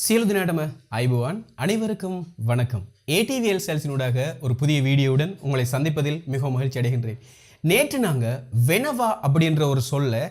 සියලු දිනාටම අයිබෝවන් அனைவருக்கும் வணக்கம். ATVL சேல்ஸினூடாக ஒரு புதிய வீடியோவுடன் உங்களை சந்திப்பதில் மிகவும் மகிழ்ச்சி அடைகின்றேன். நேற்று நாங்க வெனவா அப்படின்ற ஒரு சொல்ல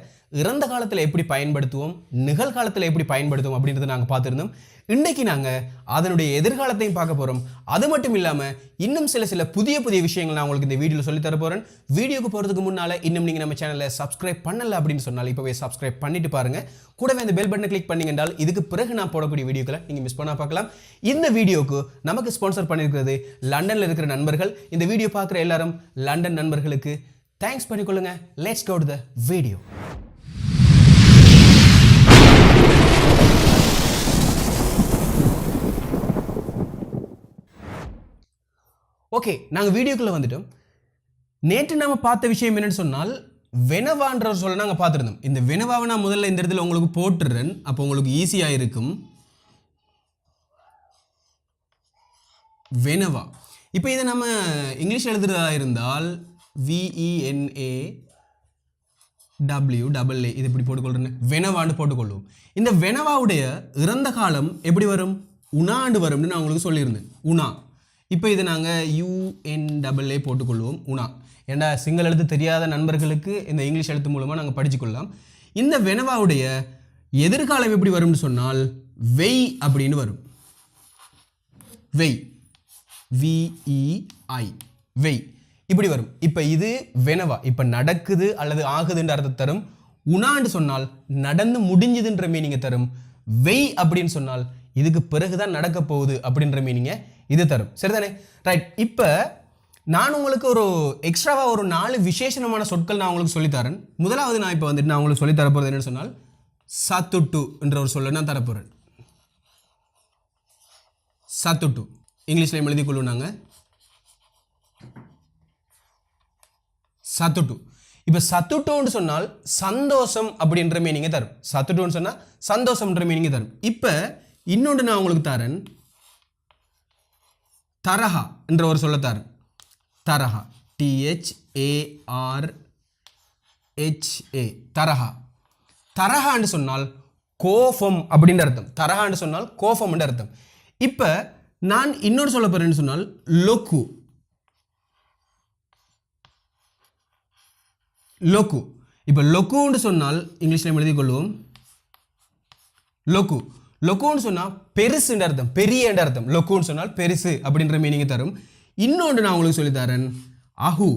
இறந்த காலத்துல எப்படி பயன்படுத்துவோம், நிகழ்காலத்துல எப்படி பயன்படுத்துவோம் அப்படின்றத நாங்க பார்த்திருந்தோம். இன்னைக்கு நாங்க அதனுடைய எதிர்காலத்தையும் பார்க்க போறோம். அது மட்டும் இல்லாம இன்னும் சில புதிய விஷயங்கள் நான் உங்களுக்கு இந்த வீடியோல சொல்லி தர போறேன். வீடியோக்கு போறதுக்கு முன்னால இன்னும் நீங்க நம்ம சேனலை சப்ஸ்கிரைப் பண்ணல அப்படின்னு சொன்னால இப்பவே சப்ஸ்கிரைப் பண்ணிட்டு பாருங்க. கூடவே அந்த பெல் பட்டனை கிளிக் பண்ணீங்க என்றால் இதுக்கு பிறகு நான் போடக்கூடிய வீடியோக்களை நீங்க மிஸ் பண்ணா பார்க்கலாம். இந்த வீடியோக்கு நமக்கு ஸ்பான்சர் பண்ணியிருக்கிறது லண்டன்ல இருக்கிற நண்பர்கள். இந்த வீடியோ பார்க்குற எல்லாரும் லண்டன் நண்பர்களுக்கு தேங்க்ஸ் பண்ணிக்கொள்ளுங்க. Let's go to the video. Okay, நாங்கள் வீடியோக்குள்ளே வந்துட்டோம். நேற்று நம்ம பார்த்த விஷயம் என்னன்னு சொன்னால் வெனவான்ற ஒரு சொல்ல நாங்கள் பார்த்துருந்தோம். இந்த வெனவாவை நான் முதல்ல இந்த இடத்துல உங்களுக்கு போட்டுறேன், அப்போ உங்களுக்கு ஈஸியாக இருக்கும். வெனவா இப்போ இதை நம்ம இங்கிலீஷ் எழுதுறதா இருந்தால் VENAWAA இது இப்படி போட்டுக்கொள்றேன், வெனவான்னு போட்டுக்கொள்வோம். இந்த வெனவாவுடைய இறந்த காலம் எப்படி வரும், உணாண்டு வரும்னு நான் உங்களுக்கு சொல்லியிருந்தேன். உணா. இப்போ இதை நாங்கள் UNAA போட்டுக்கொள்வோம், உணா. ஏன்னா சிங்கள எழுத்து தெரியாத நண்பர்களுக்கு இந்த இங்கிலீஷ் எழுத்து மூலமாக நாங்கள் படிச்சுக்கொள்ளலாம். இந்த வெனவாவுடைய எதிர்காலம் எப்படி வரும்னு சொன்னால் வெய் அப்படின்னு வரும். வெய், VEI, வெய் இப்படி வரும். இப்போ இது வெனவா, இப்போ நடக்குது அல்லது ஆகுதுன்ற அர்த்தம் தரும். உணான்னு சொன்னால் நடந்து முடிஞ்சுதுன்ற மீனிங்கை தரும். வெய் அப்படின்னு சொன்னால் இதுக்கு பிறகுதான் நடக்க போகுது அப்படின்ற மீனிங்கை இது தரும். சரிதானே? ரைட். இப்போ நான் உங்களுக்கு ஒரு எக்ஸ்ட்ராவா ஒரு 4 விசேஷமான சொற்கள் நான் உங்களுக்கு சொல்லித்தரேன். முதலாவது நான் இப்போ வந்துட்டு நான் உங்களுக்கு சொல்லி தரப்போகிறது என்னன்னு சொன்னால் சத்துட்டு என்ற ஒரு சொல்ல நான் தரப்போறேன். சத்துட்டு இங்கிலீஷ்ல எழுதி கொள்ளுனாங்க சத்துட்டு. இப்போ சத்துட்டுன்னு சொன்னால் சந்தோஷம் அப்படின்ற மீனிங்கை தரும். சத்துட்டுன்னு சொன்னால் சந்தோஷம்ன்ற மீனிங்கை தரும். இப்போ இன்னொன்று நான் உங்களுக்கு தரேன், தரஹா என்ற ஒரு சொல்ல தரேன். தரஹா, THARHA, தரஹா. தரஹான்னு சொன்னால் கோபம் அப்படின்ற அர்த்தம். தரஹான்னு சொன்னால் கோபம் என்ற அர்த்தம். இப்போ நான் இன்னொரு சொல்ல போறேன்னு சொன்னால் லொக்கு. லொக்கு. இப்போ லொக்குன்னு சொன்னால் இங்கிலீஷ்ல எழுதி கொள்வோம். லொக்கு. லொக்குன்னு சொன்னால் பெருசுன்ற அர்த்தம், பெரிய என்ற அர்த்தம். லொக்குன்னு சொன்னால் பெருசு அப்படின்ற மீனிங்கை தரும். இன்னொன்று நான் உங்களுக்கு சொல்லித்தரேன், அஹு.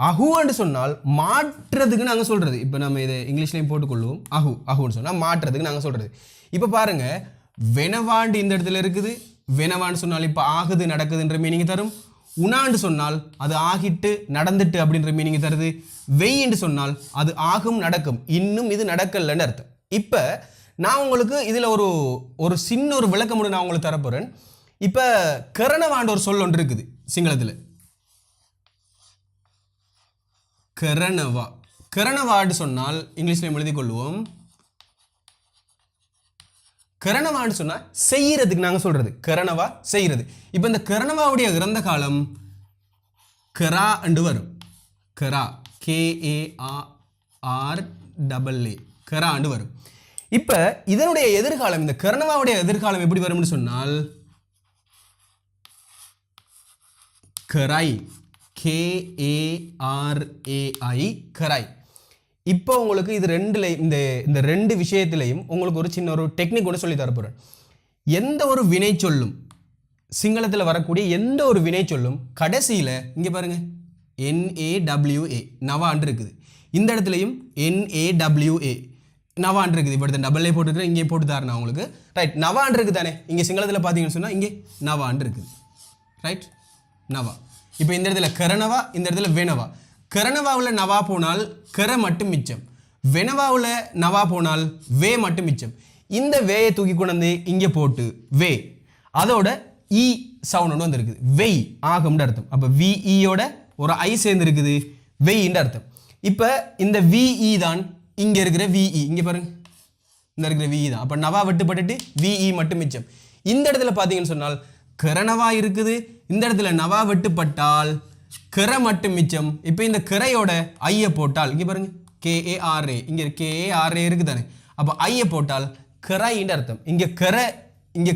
அஹுன்னு சொன்னால் மாற்றுறதுக்கு நாங்கள் சொல்றது. இப்போ நம்ம இதை இங்கிலீஷ்லையும் போட்டுக்கொள்வோம். அஹு, அஹுன்னு சொன்னால் மாற்றுறதுக்கு நாங்கள் சொல்றது. இப்போ பாருங்க, வெனவாண்டு இந்த இடத்துல இருக்குது. வெனவான்னு சொன்னால் இப்போ ஆகுது நடக்குதுன்ற மீனிங்கை தரும். உணாண்டு சொன்னால் அது ஆகிட்டு நடந்துட்டு அப்படின்ற மீனிங்கை தருது. வெய்ன்னு சொன்னால் அது ஆகும் நடக்கும், இன்னும் இது நடக்கலன்னு அர்த்தம். இப்போ நான் உங்களுக்கு இதில் ஒரு சின்ன ஒரு விளக்கம் நான் உங்களுக்கு தரப்போறேன். இப்போ கரணவாண்ட ஒரு சொல் ஒன்று இருக்குது சிங்களத்தில். கரணவா. கரணவாடு சொன்னால் இங்கிலீஷ்ல எழுதி கொள்வோம். கரணவான்னு சொன்னால் செய்யறதுக்கு நாங்கள் சொல்றது. கரணவா செய்யறது. இப்போ இந்த கரணவாவுடைய இறந்த காலம் கரா என்று வரும். கரா, KARAA, கரா என்று வரும். இப்போ இதனுடைய எதிர்காலம், இந்த கரணவாவுடைய எதிர்காலம் எப்படி வரும்னு சொன்னால் கராய், KARAI, கராய். இப்போ உங்களுக்கு இது ரெண்டுல இந்த ரெண்டு விஷயத்திலையும் உங்களுக்கு ஒரு சின்ன ஒரு டெக்னிக் ஒன்று சொல்லி தரப்போறேன். எந்த ஒரு வினை சொல்லும், சிங்களத்தில் வரக்கூடிய எந்த ஒரு வினை சொல்லும் கடைசியில் இங்கே பாருங்க NAWA, நவான் இருக்குது. இந்த இடத்துலையும் NAWA, நவான் இருக்குது. இப்போ எடுத்து டபுள் ஏ போட்டுருக்கிறேன், இங்கே போட்டு தரேன் உங்களுக்கு. ரைட். நவான் இருக்குது தானே, இங்கே சிங்களத்தில் பார்த்தீங்கன்னு சொன்னால் இங்கே நவான் இருக்குது. ரைட், நவா. இப்போ இந்த இடத்துல கரணவா, இந்த இடத்துல வெனவா. கரணவாவில் நவா போனால் கர மட்டும் மிச்சம், வெனவாவில் நவா போனால் வே மட்டும் மிச்சம். இந்த வேயை தூக்கி கொண்டு வந்து இங்கே போட்டு வே, அதோட இ சவுண்ட் ஒன்று வந்துருக்குது. வெய், ஆகும்னு அர்த்தம். அப்போ VEயோட ஒரு ஐ சேர்ந்து இருக்குது, வெய்ன்ற அர்த்தம். இப்போ இந்த VE தான் இங்கே இருக்கிற VE, இங்கே பாருங்க இந்த இருக்கிற VE தான். அப்போ நவா வெட்டுப்பட்டுட்டு VE மட்டும் மிச்சம். இந்த இடத்துல பார்த்தீங்கன்னு சொன்னால் கரணவா இருக்குது, இந்த இடத்துல நவா வெட்டுப்பட்டால் கரை மட்டும் மிச்சம். இப்போ இந்த கரையோட ஐயை போட்டால் இங்கே பாருங்க KARA, இங்கே KARA இருக்குது தானே. அப்போ ஐயை போட்டால் கரைன்ற அர்த்தம். இங்கே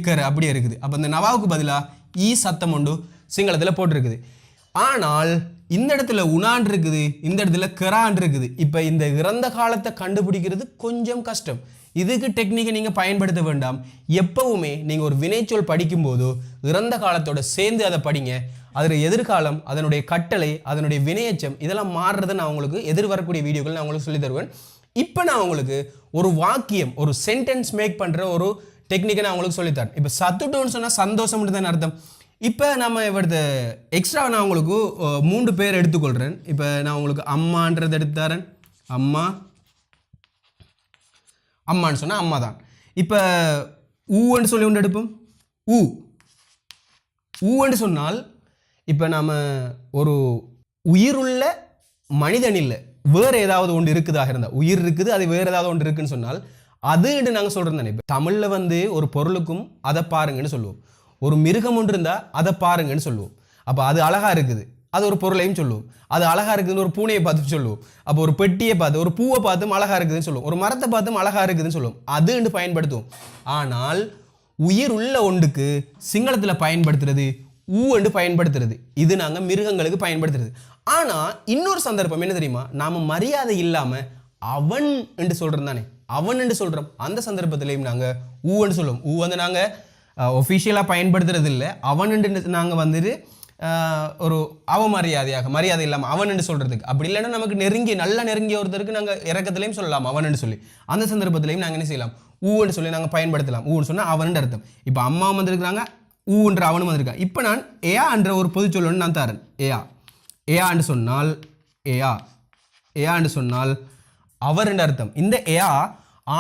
கரை அப்படியே இருக்குது. அப்போ இந்த நவாவுக்கு பதிலாக ஈ சத்தம் உண்டு சிங்களத்தில் போட்டிருக்குது. ஆனால் இந்த இடத்துல உணான் இருக்குது, இந்த இடத்துல கரான் இருக்குது. இப்போ இந்த இறந்த காலத்தை கண்டுபிடிக்கிறது கொஞ்சம் கஷ்டம். இதுக்கு டெக்னிக்கை நீங்கள் பயன்படுத்த வேண்டாம். எப்பவுமே நீங்கள் ஒரு வினைச்சொல் படிக்கும்போதோ இறந்த காலத்தோட சேர்ந்து அதை படிங்க. அதில் எதிர்காலம், அதனுடைய கட்டளை, அதனுடைய வினையச்சம் இதெல்லாம் மாறுறதை நான் உங்களுக்கு எதிர்வரக்கூடிய வீடியோக்கள் நான் உங்களுக்கு சொல்லி தருவேன். இப்போ நான் உங்களுக்கு ஒரு வாக்கியம், ஒரு சென்டென்ஸ் மேக் பண்ணுற ஒரு டெக்னிக்கை நான் உங்களுக்கு சொல்லித்தரேன். இப்போ சத்துட்டோன்னு சொன்னால் சந்தோஷம் தான் அர்த்தம். இப்போ நம்ம இவரது எக்ஸ்ட்ரா நான் உங்களுக்கு 3 பேர் எடுத்துக்கொள்கிறேன். இப்போ நான் உங்களுக்கு அம்மான்றது எடுத்து தரேன். அம்மான்னு சொன்னால் அம்மா தான். இப்போ ஊன்னு சொல்லி ஒன்று எடுப்போம். ஊன்னு சொன்னால் இப்போ நாம் ஒரு உயிருள்ள மனிதன் இல்லை, வேறு ஏதாவது ஒன்று இருக்குதாக இருந்தால், உயிர் இருக்குது அது வேறு ஏதாவது ஒன்று இருக்குன்னு சொன்னால் அதுன்னு நாங்கள் சொல்கிறோம் தானே. இப்போ தமிழில் ஒரு பொருளுக்கும் அதை பாருங்கன்னு சொல்லுவோம். ஒரு மிருகம் ஒன்று இருந்தால் அதை பாருங்கன்னு சொல்லுவோம். அப்போ அது அழகாக இருக்குது, அது ஒரு பொருளையும் சொல்லுவோம். அது அழகாக இருக்குதுன்னு ஒரு பூனையை பார்த்து சொல்லுவோம். அப்போ ஒரு பெட்டியை பார்த்து, ஒரு பூவை பார்த்தும் அழகாக இருக்குதுன்னு சொல்லுவோம். ஒரு மரத்தை பார்த்தும் அழகாக இருக்குதுன்னு சொல்லுவோம். அதுன்னு பயன்படுத்துவோம். ஆனால் உயிர் உள்ள ஒன்றுக்கு சிங்களத்தில் பயன்படுத்துறது ஊன்னு பயன்படுத்துறது. இது நாங்கள் மிருகங்களுக்கு பயன்படுத்துறது. ஆனால் இன்னொரு சந்தர்ப்பம் என்ன தெரியுமா, நாம் மரியாதை இல்லாமல் அவன் என்று சொல்கிறோம் தானே, அவன் என்று சொல்கிறோம். அந்த சந்தர்ப்பத்திலையும் நாங்கள் ஊன்னு சொல்லுவோம். ஊ நாங்கள் ஒஃபிஷியலாக பயன்படுத்துறது இல்லை. அவன் நாங்கள் ஒரு அவமரியாதையாக, மரியாதை இல்லாமல் அவன் என்று சொல்கிறதுக்கு. அப்படி இல்லைன்னா நமக்கு நல்லா நெருங்கிய ஒருத்தருக்கு நாங்கள் இறக்கத்திலையும் சொல்லலாம் அவன் என்று சொல்லி. அந்த சந்தர்ப்பத்திலையும் நாங்கள் என்ன செய்யலாம், ஊன்னு சொல்லி நாங்கள் பயன்படுத்தலாம். ஊன்னு சொன்னால் அவன் அர்த்தம். இப்போ அம்மா வந்திருக்கிறாங்க, ஊன்ற அவனும் வந்திருக்கான். இப்போ நான் ஏயா என்ற ஒரு பொது சொல்லணும்னு நான் தரேன். ஏயான்னு சொன்னால் ஏயான்னு சொன்னால் அவர் என்ற அர்த்தம். இந்த ஏயா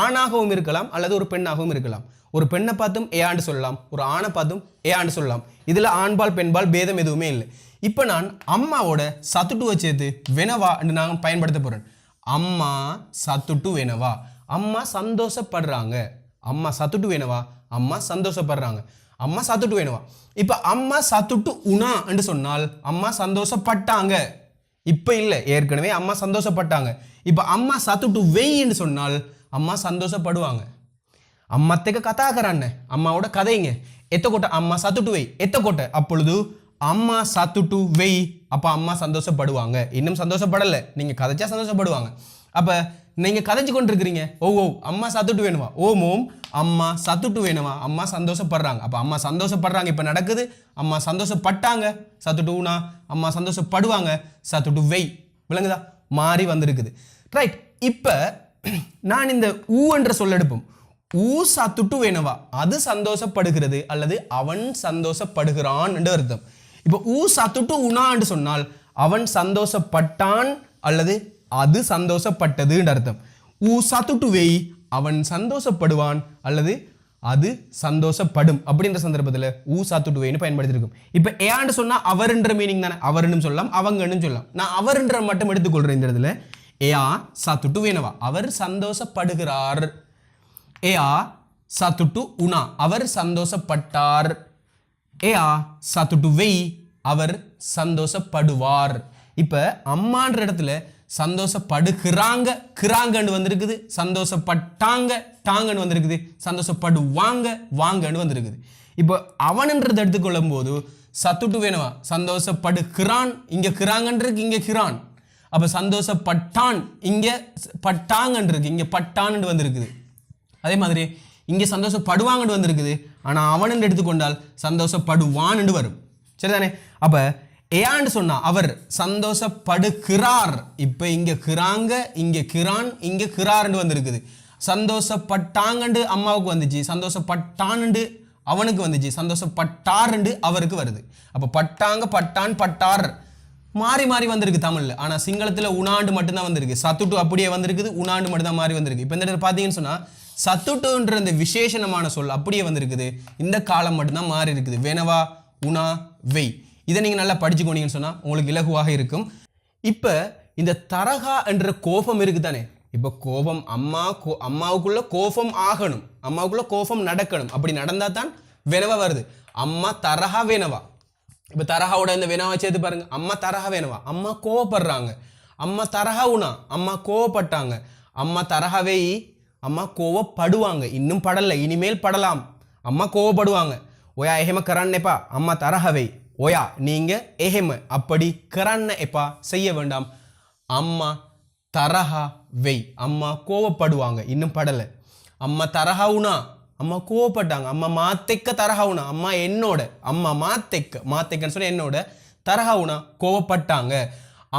ஆணாகவும் இருக்கலாம் அல்லது ஒரு பெண்ணாகவும் இருக்கலாம். ஒரு பெண்ணை பார்த்தும் ஏயாண்டு சொல்லலாம், ஒரு ஆணை பார்த்தும் ஏயாண்டு சொல்லலாம். இதில் ஆண்பால் பெண்பால் பேதம் எதுவுமே இல்லை. இப்போ நான் அம்மாவோட சத்துட்டுவை சேர்த்து வெனவா என்று நாங்கள் பயன்படுத்த போகிறேன். அம்மா சத்துட்டு வெனவா, அம்மா சந்தோஷப்படுறாங்க. அம்மா சத்துட்டு வேணவா, அம்மா சந்தோஷப்படுறாங்க. அம்மா சத்துட்டு வேணவா. இப்போ அம்மா சத்துட்டு உணா என்று சொன்னால் அம்மா சந்தோஷப்பட்டாங்க. இப்போ இல்லை, ஏற்கனவே அம்மா சந்தோஷப்பட்டாங்க. இப்போ அம்மா சத்துட்டு வெய் என்று சொன்னால் அம்மா சந்தோஷப்படுவாங்க. அம்மத்தைக்கு கதாகரான்னு அம்மாவோட கதைங்க. எத்தக்கோட்டை அம்மா சத்துட்டு வெய், எத்தக்கோட்டை அப்பொழுது அம்மா சத்துட்டு வெய். அப்போ அம்மா சந்தோஷப்படுவாங்க. இன்னும் சந்தோஷப்படலை, நீங்கள் கதைச்சா சந்தோஷப்படுவாங்க. அப்போ நீங்கள் கதைச்சு கொண்டு இருக்கிறீங்க. ஓ அம்மா சத்துட்டு வேணுமா, ஓம் அம்மா சத்துட்டு வேணுமா, அம்மா சந்தோஷப்படுறாங்க. அப்போ அம்மா சந்தோஷப்படுறாங்க இப்போ நடக்குது. அம்மா சந்தோஷப்பட்டாங்க சத்துட்டு ஊனா, அம்மா சந்தோஷப்படுவாங்க சத்துட்டு வெய். விளங்குதா, மாறி வந்திருக்குது. ரைட். இப்போ நான் இந்த ஊ என்ற சொல்ல எடுப்போம். ஊ சத்துட்டு வேணவா, அது சந்தோஷப்படுகிறது அல்லது அவன் சந்தோஷப்படுகிறான் என்று அர்த்தம். இப்போ ஊ சத்துட்டு உணான்னு சொன்னால் அவன் சந்தோஷப்பட்டான் அல்லது அது சந்தோஷப்பட்டது என்று அர்த்தம். ஊ சத்துட்டு வெய், அவன் சந்தோஷப்படுவான் அல்லது அது சந்தோஷப்படும். அப்படின்ற சந்தர்ப்பத்தில் ஊ சாத்துட்டு வெய்னு பயன்படுத்திருக்கும். இப்போ ஏன்னு சொன்னால் அவருன்ற மீனிங் தானே, அவருன்னு சொல்லலாம் அவங்கன்னு சொல்லலாம். நான் அவருன்ற மட்டும் எடுத்துக்கொள்கிறேன் இந்த இடத்துல. ஏயா சாத்துட்டு வேணவா, அவர் சந்தோஷப்படுகிறார். ஏயா சத்துட்டு உணா, அவர் சந்தோஷப்பட்டார். ஏயா சத்துட்டு வெய், அவர் சந்தோஷப்படுவார். இப்போ அம்மான்ற இடத்துல சந்தோஷப்படுகிறாங்க, கிராங்கன்னு வந்திருக்குது. சந்தோஷப்பட்டாங்க, டாங்கன்னு வந்திருக்குது. சந்தோஷப்படுவாங்க, வாங்கன்னு வந்திருக்குது. இப்போ அவன்ன்றதை எடுத்துக்கொள்ளும் போது சத்துட்டு வேணவா, சந்தோஷப்படுகிறான், இங்கே கிராங்கன்றிருக்கு, இங்கே கிரான். அப்போ சந்தோஷப்பட்டான், இங்கே பட்டாங்கன்னு இருக்கு, இங்கே பட்டான்னு வந்திருக்குது. அதே மாதிரி இங்கே சந்தோஷப்படுவாங்கன்னு வந்திருக்குது. ஆனால் அவன் எடுத்துக்கொண்டால் சந்தோஷப்படுவான்னு வரும். சரிதானே. அப்போ ஏன்னு சொன்னா அவர் சந்தோஷப்படுகிறார். இப்போ இங்கே கிராங்க, இங்கே கிரான், இங்கே கிரார்ன்னு வந்திருக்குது. சந்தோஷப்பட்டாங்கண்டு அம்மாவுக்கு வந்துச்சு, சந்தோஷப்பட்டான்னு அவனுக்கு வந்துச்சு, சந்தோஷப்பட்டார்ண்டு அவருக்கு வருது. அப்போ பட்டாங்க, பட்டான், பட்டார் மாறி மாறி வந்திருக்கு தமிழில். ஆனால் சிங்களத்தில் உணாண்டு மட்டும்தான் வந்திருக்கு. சத்துட்டு அப்படியே வந்திருக்குது, உணாண்டு மட்டும்தான் மாறி வந்திருக்கு. இப்போ இந்த இடத்துல பார்த்தீங்கன்னு சொன்னால் சத்துட்டுன்ற இந்த விசேஷமான சொல் அப்படியே வந்திருக்குது. இந்த காலம் மட்டும்தான் மாறி இருக்குது. வேணவா, உணா, வெய். இதை நீங்கள் நல்லா படிச்சுக்கோனீங்கன்னு சொன்னால் உங்களுக்கு இலகுவாக இருக்கும். இப்போ இந்த தரகா என்ற கோபம் இருக்குது தானே. இப்போ கோபம் அம்மாவுக்குள்ள கோபம் ஆகணும், அம்மாவுக்குள்ள கோபம் நடக்கணும். அப்படி நடந்தால் தான் வேணவா வருது. அம்மா தரகா வேணவா. இப்போ தரகாவோட இந்த வேணவா சேர்த்து பாருங்க. அம்மா தரகா வேணவா, அம்மா கோவப்படுறாங்க. அம்மா தரகா உணா, அம்மா கோவப்பட்டாங்க. அம்மா தரகாவே அம்மா கோவப்படுவாங்க, இன்னும் படலை, இனிமேல் படலாம். அம்மா கோவப்படுவாங்க. ஒயா எஹெம கரන්න එපා, அம்மா தரஹவை. ஒயா நீங்க எஹெம அப்படி கரන්න எப்பா செய்ய வேண்டாம். அம்மா தரஹவை, அம்மா கோவப்படுவாங்க, இன்னும் படலை. அம்மா தரஹவுனா, அம்மா கோவப்பட்டாங்க. அம்மா மாத்தெக்க தரஹவுனா, அம்மா என்னோட, அம்மா மாத்தெக்கன்னு சொன்ன என்னோட, தரஹவுனா கோவப்பட்டாங்க.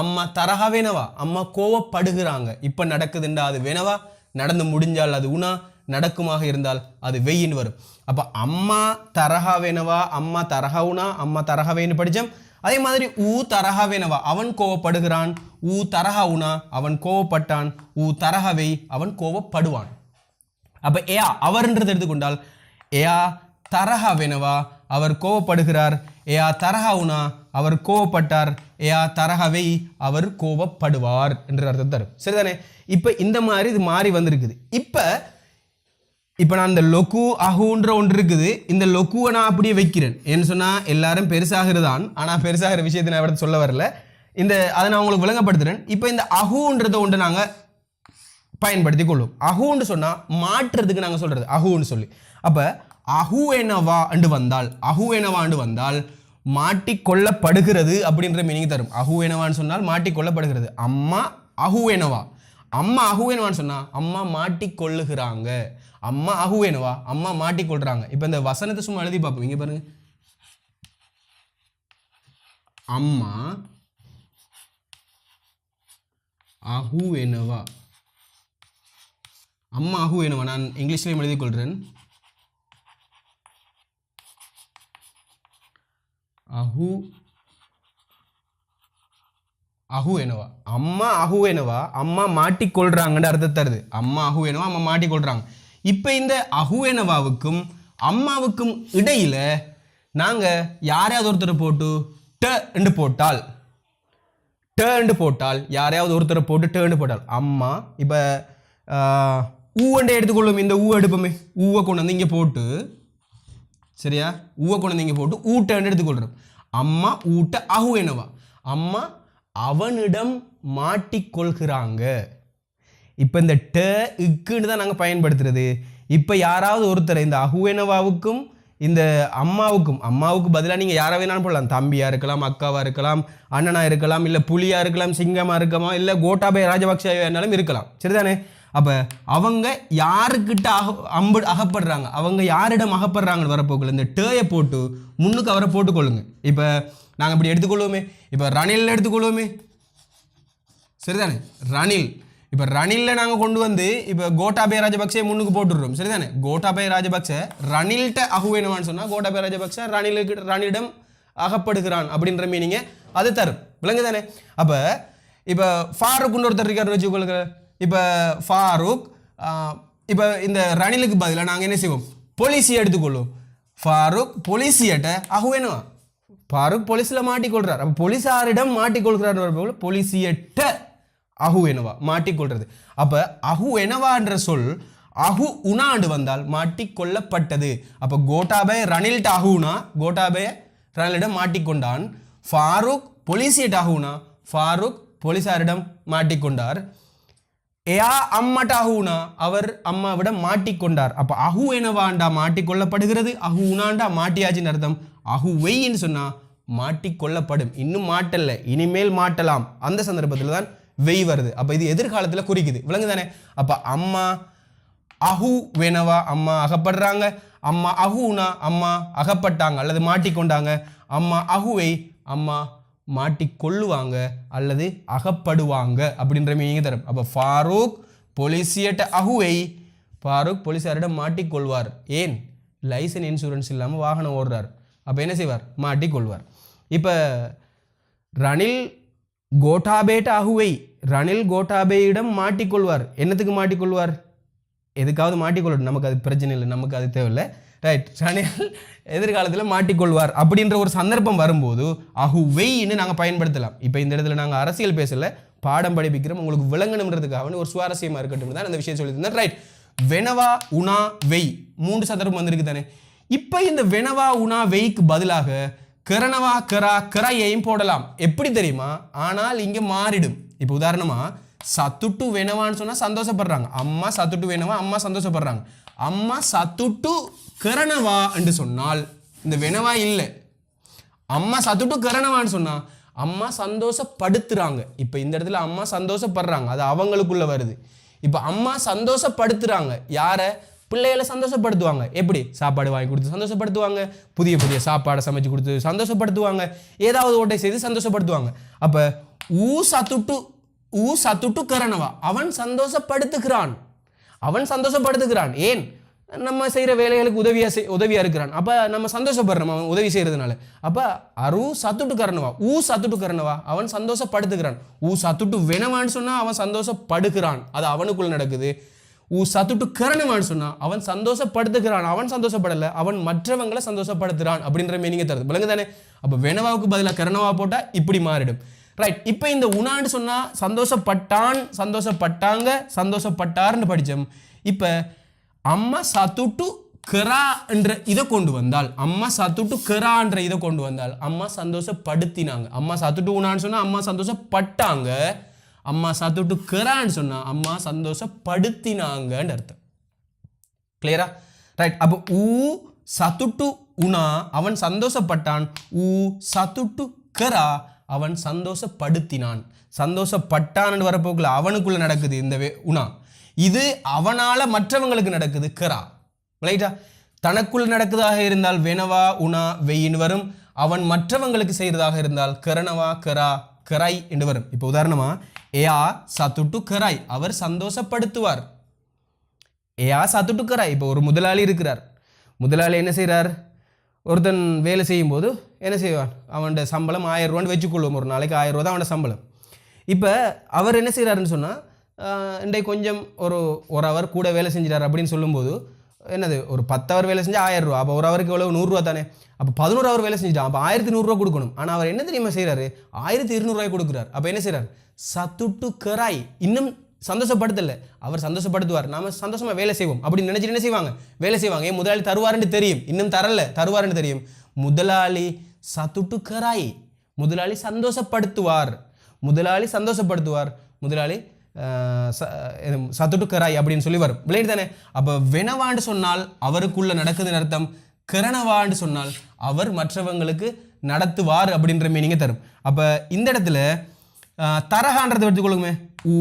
அம்மா தரஹா வேணவா, அம்மா கோவப்படுகிறாங்க. இப்போ நடக்குதுண்டா அது வேணவா, நடந்து முடிஞ்சால் அது உணா, நடக்குமாக இருந்தால் அது வெயின்னு வரும். அப்போ அம்மா தரஹா வேணவா, அம்மா தரஹவுனா, அம்மா தரஹவேன்னு படித்தோம். அதே மாதிரி ஊ தரஹா வேணவா, அவன் கோவப்படுகிறான். ஊ தரஹவுனா, அவன் கோவப்பட்டான். ஊ தரஹவை, அவன் கோவப்படுவான். அப்போ ஏயா அவர்ன்றது எடுத்துக்கொண்டால் ஏயா தரஹா வேணவா, அவர் கோவப்படுகிறார். ஏயா தரஹவுனா, அவர் கோவப்பட்டார். ஏயா தரஹவை, அவர் கோவப்படுவார் என்று அர்த்தம் தரும். சரிதானே? இப்போ இந்த மாதிரி இது மாறி வந்திருக்குது. இப்போ நான் இந்த லொக்கு அஹுன்ற ஒன்று இருக்குது. இந்த லொக்குவை நான் அப்படியே வைக்கிறேன். ஏன்னு சொன்னால் எல்லாரும் பெருசாகிறதான், ஆனால் பெருசாகிற விஷயத்தை நான் எடுத்து சொல்ல வரல. அதை நான் உங்களுக்கு விளங்கப்படுத்துகிறேன். இப்போ இந்த அஹுன்றதை ஒன்று நாங்கள் பயன்படுத்தி கொள்ளும். அஹுன்னு சொன்னால் மாற்றுறதுக்கு நாங்கள் சொல்கிறது அஹுன்னு சொல்லி. அப்போ அஹுவெனவா அண்டு வந்தால், அஹுவெனவாண்டு வந்தால் மாட்டிக்கொள்ளப்படுகிறது அப்படின்ற மீனிங் தரும். அஹுவெனவான்னு சொன்னால் மாட்டிக்கொள்ளப்படுகிறது. அம்மா அஹுவெனவா, அம்மா அஹுவெனவான்னு சொன்னால் அம்மா மாட்டிக்கொள்ளுகிறாங்க. அம்மா அஹுவெனவா, அம்மா மாட்டிக்கொள்றாங்க. இப்போ இந்த வசனத்தை சும்மா எழுதி பார்ப்போம். இங்கே பாருங்க, அம்மா அஹுவெனவா, அம்மா அஹுவெனவா. நான் இங்கிலீஷ்லேயும் எழுதி கொள்கிறேன். அஹுவெனவா, அம்மா அஹுவெனவா, அம்மா மாட்டிக்கொள்றாங்கன்னு அர்த்தம் தருது. அம்மா அஹுவெனவா, அம்மா மாட்டிக்கொள்றாங்க. இப்போ இந்த அஹுவெனவாவுக்கும் அம்மாவுக்கும் இடையில நாங்கள் யாரையாவது ஒருத்தரை போட்டு டன்னு போட்டால், டேண்டு போட்டால், யாரையாவது ஒருத்தரை போட்டு டேண்டு போட்டால், அம்மா இப்போ ஊவண்டை எடுத்துக்கொள்ளும். இந்த ஊவை எடுப்போமே, ஊவை கொண்டு வந்து இங்கே போட்டு, சரியா, ஊவை கொண்டு வந்து இங்கே போட்டு ஊட்டன்னு எடுத்துக்கொள்கிறோம். அம்மா ஊட்ட அஹுவெனவா, அம்மா அவனிடம் மாட்டிக்கொள்கிறாங்க. இப்போ இந்த ட இக்குன்னு தான் நாங்கள் பயன்படுத்துறது. இப்போ யாராவது ஒருத்தர் இந்த அஹுவெனவாவுக்கும் இந்த அம்மாவுக்கு பதிலாக நீங்கள் யாரை வேணாலும் போடலாம். தம்பியாக இருக்கலாம், அக்காவாக இருக்கலாம், அண்ணனாக இருக்கலாம், இல்லை புலியாக இருக்கலாம், சிங்கமாக இருக்கலாம், இல்லை கோட்டாபய ராஜபக்சேனாலும் இருக்கலாம். சரிதானே? அப்போ அவங்க யாருக்கிட்ட அகப்படுறாங்க, அவங்க யாரிடம் அகப்படுறாங்கன்னு வரப்போக்குள்ள இந்த டேயை போட்டு முன்னுக்கு அவரை போட்டுக்கொள்ளுங்க. இப்போ நாங்கள் இப்படி எடுத்துக்கொள்வோமே, இப்போ ரணில் எடுத்துக்கொள்வோமே, சரிதானே? ரணில், இப்போ ரணிலில் நாங்கள் கொண்டு வந்து இப்போ கோட்டாபய ராஜபக்சே முன்னுக்கு போட்டுடுறோம். சரிதானே? கோட்டாபய ராஜபக்சே ரணில்கிட்ட அஹுவெனவான்னு சொன்னால் கோட்டாபய ராஜபக்சே ரணிலிடம் அகப்படுகிறான் அப்படின்ற மீனிங்கை அது தரும். விளங்கு தானே? அப்போ இப்போ ஃபாரூக்னு ஒருத்தர் இருக்காருன்னு வச்சுக்கொள்ளுங்க. இப்போ ஃபாரூக், இப்போ இந்த ரணிலுக்கு பதிலாக நாங்கள் என்ன செய்வோம், போலீஸியை எடுத்துக்கொள்வோம். ஃபாரூக் போலீஸியட்ட அஹுவெனவா, ஃபாரூக் போலீஸில் மாட்டிக்கொள்கிறார். அப்போ போலீஸாரிடம் மாட்டிக்கொள்கிறார், போலீஸியட்ட அஹுவெனவா மாட்டிக்கொள்றது. அப்போ அஹுவெனவான்ற சொல் அஹு உனாண்டு வந்தால் மாட்டிக்கொள்ளப்பட்டது. அப்போ கோட்டாபய ரணில்ட்ட அஹுனா, கோட்டாபய ரணிலிடம் மாட்டிக்கொண்டான். ஃபாரூக் போலீஸியட்ட அஹுனா, ஃபாரூக் போலீஸாரிடம் மாட்டிக்கொண்டார். ஏயா அம்மட்ட அஹுனா, அவர் அம்மாவிடம் மாட்டிக்கொண்டார். அப்போ அஹுவெனவாண்டா மாட்டிக்கொள்ளப்படுகிறது, அஹு உனாண்டா மாட்டியாச்சின்னு அர்த்தம். அஹுவைன்னு சொன்னா மாட்டிக்கொள்ளப்படும். இன்னும் மாட்டல்ல, இனிமேல் மாட்டலாம். அந்த சந்தர்ப்பத்தில் தான் வெய் வருது. அப்போ இது எதிர்காலத்தில் குறிக்குது. விளங்கு தானே? அப்போ அம்மா அஹுவெனவா, அம்மா அகப்படுறாங்க. அம்மா அஹுனா, அம்மா அகப்பட்டாங்க அல்லது மாட்டிக்கொண்டாங்க. அம்மா அஹுவை, அம்மா மாட்டிக்கொள்ளுவாங்க அல்லது அகப்படுவாங்க அப்படின்ற மீனிங் தரும். அப்போ ஃபாரூக் போலீஸியட்ட அஹுவை, ஃபாரூக் போலீஸாரிடம் மாட்டிக்கொள்வார். ஏன்? லைசன்ஸ் இன்சூரன்ஸ் இல்லாமல் வாகனம் ஓடுறார். அப்போ என்ன செய்வார்? மாட்டிக்கொள்வார். இப்போ ரணில் கோட்டாபேட்ட அஹுவை, ரணில் கோட்டாபேயிடம் மாட்டிக்கொள்வார். என்னத்துக்கு மாட்டிக்கொள்வார்? எதுக்காவது மாட்டிக்கொள்ளணும், நமக்கு அது பிரச்சனை இல்லை, நமக்கு அது தேவையில்லை. ரைட், ரணில் எதிர்காலத்தில் மாட்டிக்கொள்வார் அப்படின்ற ஒரு சந்தர்ப்பம் வரும்போது அஹுவைன்னு நாங்கள் பயன்படுத்தலாம். இப்போ இந்த இடத்துல நாங்கள் அரசியல் பேசல, பாடம் படிப்பிக்கிறோம், உங்களுக்கு விளங்கணுன்றதுக்காக ஒரு சுவாரஸ்யமாக இருக்கட்டும் தான் அந்த விஷயம் சொல்லியிருந்தேன். ரைட், வெனவா உனா வெய் 3 சந்தர்ப்பம் வந்திருக்கு தானே. இப்போ இந்த வெனவா உனா வெய்க்கு பதிலாக கரணவா கரா கரையையும் போடலாம். எப்படி தெரியுமா? ஆனால் இங்கே மாறிடும். இப்போ உதாரணமாக சத்துட்டு වෙනවාன்னு சொன்னா சந்தோஷப்படுறாங்க. அம்மா சத்துட்டு වෙනවා அம்மா சந்தோஷப்படுறாங்க. அம்மா சத்துட்டு කරනවා என்று சொன்னால் இந்த වෙනවා இல்லை. அம்மா சத்துட்டு කරනවාன்னு சொன்னா அம்மா சந்தோஷப்படுத்துறாங்க. இப்போ இந்த இடத்துல அம்மா சந்தோஷப்படுறாங்க, அது அவங்களுக்குள்ள வருது. இப்போ அம்மா சந்தோஷப்படுத்துறாங்க யாரை? பிள்ளைகளை சந்தோஷப்படுத்துவாங்க. எப்படி? சாப்பாடு வாங்கி கொடுத்து சந்தோஷப்படுத்துவாங்க, புதிய புதிய சாப்பாடை சமைச்சு கொடுத்து சந்தோஷப்படுத்துவாங்க, ஏதாவது ஓட்டை செய்து சந்தோஷப்படுத்துவாங்க. அப்போ ஊ சத்துட்டு කරනවා அவன் சந்தோஷப்படுத்துகிறான். அவன் சந்தோஷப்படுத்துகிறான். ஏன்? நம்ம செய்கிற வேலைகளுக்கு உதவியாக இருக்கிறான். அப்போ நம்ம சந்தோஷப்படுறோம் அவன் உதவி செய்கிறதுனால. அப்போ அரு சத்துட்டு කරනවා ஊ சத்துட்டு කරනවා அவன் சந்தோஷப்படுத்துகிறான். ஊ சத்துட்டு වෙනවාன்னு சொன்னால் அவன் சந்தோஷப்படுகிறான், அது அவனுக்குள்ள நடக்குது. ஊ சத்துட்டு කරනවාன்னு சொன்னால் அவன் சந்தோஷப்படுத்துகிறான், அவன் சந்தோஷப்படலை, அவன் மற்றவங்களை சந்தோஷப்படுத்துகிறான் அப்படின்ற மீனிங்கை தருது. விளங்கு தானே? அப்போ வெனவாவுக்கு பதிலாக கரணவா போட்டால் இப்படி மாறிடும். ரைட். இப்போ இந்த உணான்னு சொன்னால் சந்தோஷப்பட்டான், சந்தோஷப்பட்டாங்க, சந்தோஷப்பட்டார்னு படித்தோம். இப்போ அம்மா சத்துட்டு கரா என்ற இதை கொண்டு வந்தால், அம்மா சத்துட்டு கரான்ற இதை கொண்டு வந்தால் அம்மா சந்தோஷப்படுத்தினாங்க. அம்மா சத்துட்டு உணான்னு சொன்னால் அம்மா சந்தோஷப்பட்டாங்க, அம்மா சத்துட்டு கரான்னு சொன்னா அம்மா சந்தோஷப்படுத்தினாங்கன்னு அர்த்தம். கிளியரா? ரைட். அப்போ ஊ சத்துட்டு உணா அவன் சந்தோஷப்பட்டான், ஊ சத்துட்டு கரா அவன் சந்தோஷப்படுத்தினான். சந்தோஷப்பட்டான்னு வரப்போக்குள்ள அவனுக்குள்ள நடக்குது இந்த உணா. இது அவனால மற்றவங்களுக்கு நடக்குது கரா. ரைட்டா? தனக்குள் நடக்குதாக இருந்தால் வெனவா உணா வெயின்னு வரும். அவன் மற்றவங்களுக்கு செய்யறதாக இருந்தால் கரணவா கரா கராய் என்று வரும். இப்போ உதாரணமா ஏயா சத்துட்டு கராய் அவர் சந்தோஷப்படுத்துவார். ஏயா சத்துட்டு கராய். இப்போ ஒரு முதலாளி இருக்கிறார். முதலாளி என்ன செய்கிறார்? ஒருத்தன் வேலை செய்யும் போது என்ன செய்வான்? அவனோட சம்பளம் 1000 ரூபான்னு வச்சுக்கொள்வோம். ஒரு நாளைக்கு 1000 ரூபா தான் அவனோட சம்பளம். இப்போ அவர் என்ன செய்கிறாருன்னு சொன்னால் இன்றைக்கு கொஞ்சம் ஒரு ஹவர் கூட வேலை செஞ்சிட்டார் அப்படின்னு சொல்லும்போது என்னது, ஒரு 10 ஹவர் வேலை செஞ்சால் 1000 ரூபா. அப்போ ஒரு ஹவருக்கு எவ்வளோ? 100 ரூபா தானே. அப்போ 11 ஹவர் வேலை செஞ்சுட்டான். அப்போ 1100 ரூபா கொடுக்கணும். ஆனால் அவர் என்ன தெரியுமா செய்கிறாரு? 1200 ரூபாய் கொடுக்குறார். அப்போ என்ன செய்கிறார்? சத்துட்டு கராய். இன்னும் சந்தோஷப்படுத்தலை, அவர் சந்தோஷப்படுத்துவார், நாம் சந்தோஷமாக வேலை செய்வோம் அப்படின்னு நினச்சிட்டு என்ன செய்வாங்க? வேலை செய்வாங்க. ஏன்? முதலாளி தருவாருன்னு தெரியும், இன்னும் தரல, தருவாருன்னு தெரியும். முதலாளி சத்துட்டு கராய், முதலாளி சந்தோஷப்படுத்துவார், முதலாளி சந்தோஷப்படுத்துவார், முதலாளி சத்துட்டு கராய் அப்படின்னு சொல்லி வரும். விளையாடு தானே? அப்போ வெனவாண்டு சொன்னால் அவருக்குள்ள நடக்குதுன்னு அர்த்தம், கரணவாண்டு சொன்னால் அவர் மற்றவங்களுக்கு நடத்துவார் அப்படின்ற மீனிங்கை தரும். அப்போ இந்த இடத்துல தரகான்றதை எடுத்துக்கொள்ளுமே. ஊ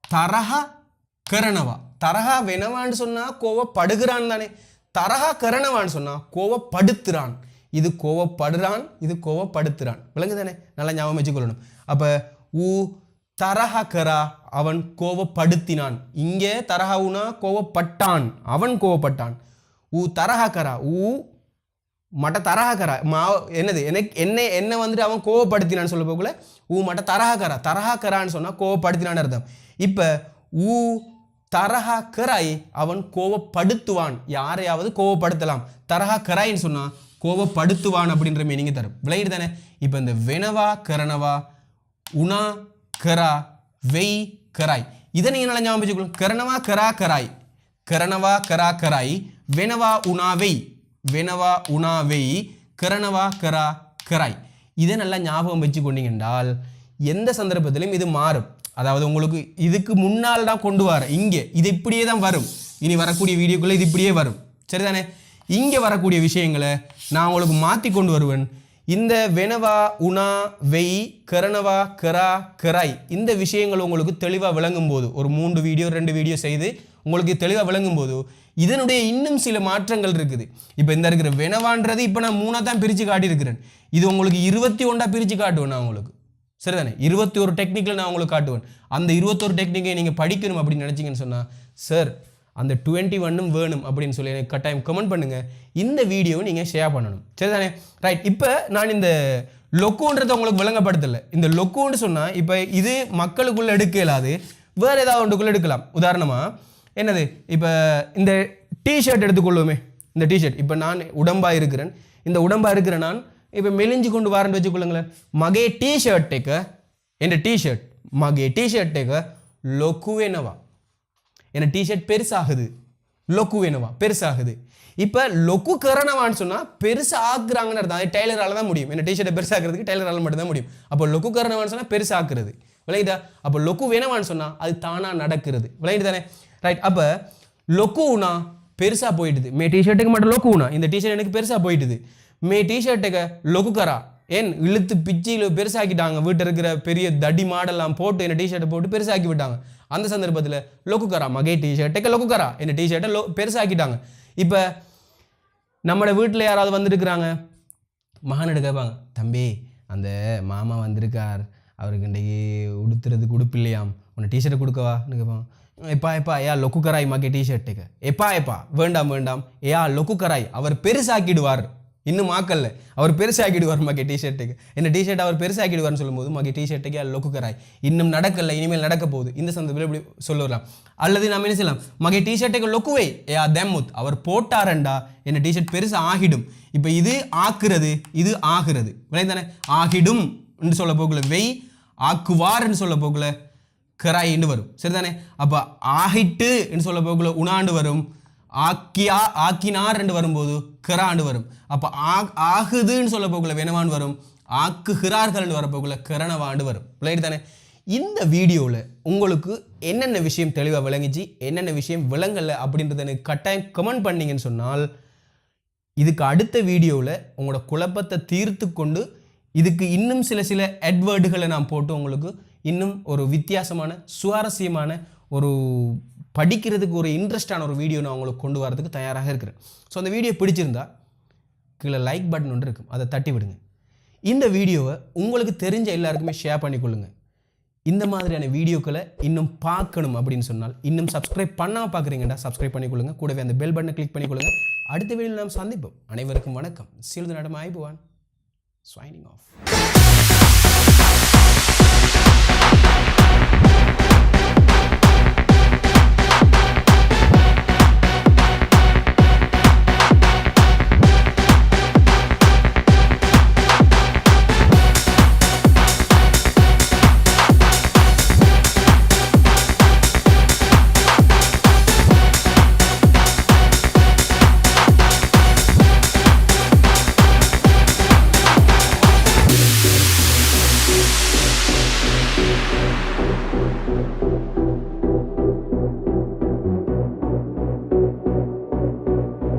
தரஹா கரணவா. தரஹா வெனவான்னு சொன்னால் கோவப்படுகிறான் தானே. தரஹா கரணவான்னு சொன்னால் கோவப்படுத்துறான். இது கோவப்படுறான், இது கோவப்படுத்துறான். விளங்கு தானே? நல்லா ஞாபகம் வச்சுக்கொள்ளணும். அப்போ ஊ தரஹா கரா அவன் கோவப்படுத்தினான். இங்கே தரஹாவுனா கோவப்பட்டான், அவன் கோவப்பட்டான். ஊ தரஹா கரா ஊ மட்ட தரஹா கரா என்னது என்ன வந்துட்டு அவன் கோவப்படுத்தினான்னு சொல்ல போகல. ஊ மட்ட தரஹா கரா, தரஹா கரான்னு சொன்னால் கோவப்படுத்தினான்னு அர்த்தம். இப்போ ஊ தரஹா கராய் அவன் கோவப்படுத்துவான், யாரையாவது கோவப்படுத்தலாம். தரஹா கராயின்னு சொன்னால் கோவப்படுத்துவான் அப்படின்ற மீனிங்கை தரும். விளையாடு தானே? இப்போ இந்த வெனவா கரணவா உணா கரா வெய் கராய் இதை நீங்கள் நல்லா ஞாபகம் வச்சுக்கணும். கரணவா கரா கராய், கரணவா கரா கராய், வெனவா உணா வெய், வெனவா உணா வெய், கரணவா கரா கராய். இதை நல்லா ஞாபகம் வச்சு கொண்டீங்கன்றால் எந்த சந்தர்ப்பத்திலும் இது மாறும். அதாவது உங்களுக்கு இதுக்கு முன்னால் தான் கொண்டு வர, இங்கே இது இப்படியே தான் வரும். இனி வரக்கூடிய வீடியோக்குள்ளே இது இப்படியே வரும். சரிதானே? இங்கே வரக்கூடிய விஷயங்களை நான் உங்களுக்கு மாற்றி கொண்டு வருவேன். இந்த வெனவா உணா வெய் கரணவா கரா கராய் இந்த விஷயங்கள் உங்களுக்கு தெளிவாக விளங்கும் போது, ஒரு 3 வீடியோ 2 வீடியோ செய்து உங்களுக்கு தெளிவாக விளங்கும் போது இதனுடைய இன்னும் சில மாற்றங்கள் இருக்குது. இப்போ இந்த இருக்கிற வெனவான்றது இப்போ நான் 3 தான் பிரித்து காட்டியிருக்கிறேன். இது உங்களுக்கு 21 பிரித்து காட்டுவேன் நான் உங்களுக்கு. சரிதானே? 21 டெக்னிக்கில் நான் உங்களுக்கு காட்டுவேன். அந்த 21 டெக்னிக்கை நீங்கள் படிக்கணும் அப்படின்னு நினச்சிங்கன்னு சொன்னால், சார் அந்த 21 வேணும் அப்படின்னு சொல்லி எனக்கு கட்டாயம் கமெண்ட் பண்ணுங்கள். இந்த வீடியோவை நீங்கள் ஷேர் பண்ணணும். சரிதானே? ரைட். இப்போ நான் இந்த லொக்குன்றதை உங்களுக்கு விளங்கப்படுத்தலை. இந்த லொக்குன்னு சொன்னால் இப்போ இது மக்களுக்குள்ளே எடுக்க இயலாது, வேறு ஏதாவது ஒன்றுக்குள்ளே எடுக்கலாம். உதாரணமாக என்னது, இப்போ இந்த டிஷர்ட் எடுத்துக்கொள்ளுவோமே. இந்த டிஷர்ட் இப்போ நான் உடம்பாக இருக்கிறேன், இந்த உடம்பாக இருக்கிற நான் இப்போ மெலிஞ்சு கொண்டு வரேன்னு வச்சுக்கொள்ளுங்களேன். மகே டிஷர்ட் டேக்க என் டிஷர்ட் மகே டிஷர்ட் டேக்க லொக்கு வேணவா, என்ன டிஷர்ட் பெருசாகுது, லொக்கு வேணவா பெருசாகுது. இப்போ லொக்கு கரணவான்னு சொன்னால் பெருசு ஆக்குறாங்கன்னு அர்த்தம். அது டெய்லரால் தான் முடியும். என்ன டிஷர்ட்டை பெருசாக்குறதுக்கு டெய்லரால் மட்டும் தான் முடியும். அப்போ லொக்கு கரணவான்னு சொன்னால் பெருசாக்குறது. விளங்கிட்டா? அப்போ லொக்கு வேணவான்னு சொன்னால் அது தானாக நடக்கிறது. விளங்கிட்டு தானே? ரைட். அப்போ லொக்குனா பெருசாக போயிட்டுது. மே டிஷர்ட்டுக்கு மட்டும் லொக்குனா இந்த டிஷர்ட் எனக்கு பெருசாக போயிட்டுது. மே டிஷர்ட்டுக்கு லொக்குக்கரா ஏன் இழுத்து பிச்சியில் பெருசாக்கிட்டாங்க. வீட்டில் இருக்கிற பெரிய தடி மாடெல்லாம் போட்டு என்ன டிஷர்ட்டை போட்டு பெருசாக்கி விட்டாங்க. அந்த சந்தர்ப்பத்தில் லொக்குக்கரா மகே டிஷர்ட்டுக்கு லொக்குக்கரா என்ன டிஷர்ட்டை பெருசாக்கிட்டாங்க. இப்போ நம்மளோட வீட்டில் யாராவது வந்துருக்குறாங்க, மகனிட்ட கேட்பாங்க, தம்பி அந்த மாமா வந்திருக்கார், அவருக்கு இன்றைக்கி உடுத்துறதுக்கு உடுப்பு இல்லையாம், உன்னை டிஷர்ட்டை கொடுக்கவான்னு கேட்பாங்க. எப்பா ஏயா லொக்கு கராய் மகே டிஷர்ட்டுக்கு எப்பா வேண்டாம் ஏயா லொக்கு கராய் அவர் பெருசாக்கிடுவார், இன்னும் ஆக்கல்ல அவர் பெருசாக்கிடுவார் மகே டிஷர்ட்டுக்கு என்ன டிஷர்ட் அவர் பெருசாக்கிடுவார்னு சொல்லும்போது மகே டிஷர்ட்டுக்கு ஏன் லொக்கு கராய் இன்னும் நடக்கல, இனிமேல் நடக்க போகுது. இந்த சந்தர்ப்பத்தில் இப்படி சொல்லலாம். அல்லது நம்ம என்ன செய்யலாம், மகே டிஷர்ட்டுக்கு லொக்குவே ஏயா தெம்முத் அவர் போட்டாரண்டா என்ன டிஷர்ட் பெருசாக ஆகிடும். இப்போ இது ஆக்குறது, இது ஆகிறது. விளைந்தானே? ஆகிடும் என்று சொல்ல போகல வெய், ஆக்குவார்ன்னு சொல்ல போகல கராயின்னு வரும். சரிதானே? அப்போ ஆகிட்டு என்று சொல்ல போகல உணாண்டு வரும், ஆக்கினார் என்று வரும்போது கராண்டு வரும். அப்போ ஆகுதுன்னு சொல்ல போகல வேணவான்னு வரும், ஆக்குகிறார்கள் வரப்போகல கரணவாண்டு வரும். விளையாட்டு தானே? இந்த வீடியோவில் உங்களுக்கு என்னென்ன விஷயம் தெளிவாக விளங்கிச்சு, என்னென்ன விஷயம் விளங்கலை அப்படின்றத எனக்கு கட்டாயம் கமெண்ட் பண்ணீங்கன்னு சொன்னால் இதுக்கு அடுத்த வீடியோவில் உங்களோட குழப்பத்தை தீர்த்து கொண்டு இதுக்கு இன்னும் சில அட்வேர்டுகளை நான் போட்டு உங்களுக்கு இன்னும் ஒரு வித்தியாசமான சுவாரஸ்யமான ஒரு படிக்கிறதுக்கு ஒரு இன்ட்ரெஸ்டான ஒரு வீடியோ நான் உங்களுக்கு கொண்டு வரதுக்கு தயாராக இருக்கிறேன். ஸோ அந்த வீடியோ பிடிச்சிருந்தா கீழே லைக் பட்டன் ஒன்று இருக்கும், அதை தட்டி விடுங்க. இந்த வீடியோவை உங்களுக்கு தெரிஞ்ச எல்லாருக்குமே ஷேர் பண்ணிக்கொள்ளுங்க. இந்த மாதிரியான வீடியோக்களை இன்னும் பார்க்கணும் அப்படின்னு சொன்னால் இன்னும் சப்ஸ்கிரைப் பண்ணாமல் பார்க்குறீங்கடா சப்ஸ்கிரைப் பண்ணிக்கொள்ளுங்க. கூடவே அந்த பெல் பட்டனை கிளிக் பண்ணிக்கொள்ளுங்க. அடுத்த வீடியோவில் நாம் சந்திப்போம். அனைவருக்கும் வணக்கம். சிறிது நடமாய் போவான். Signing off.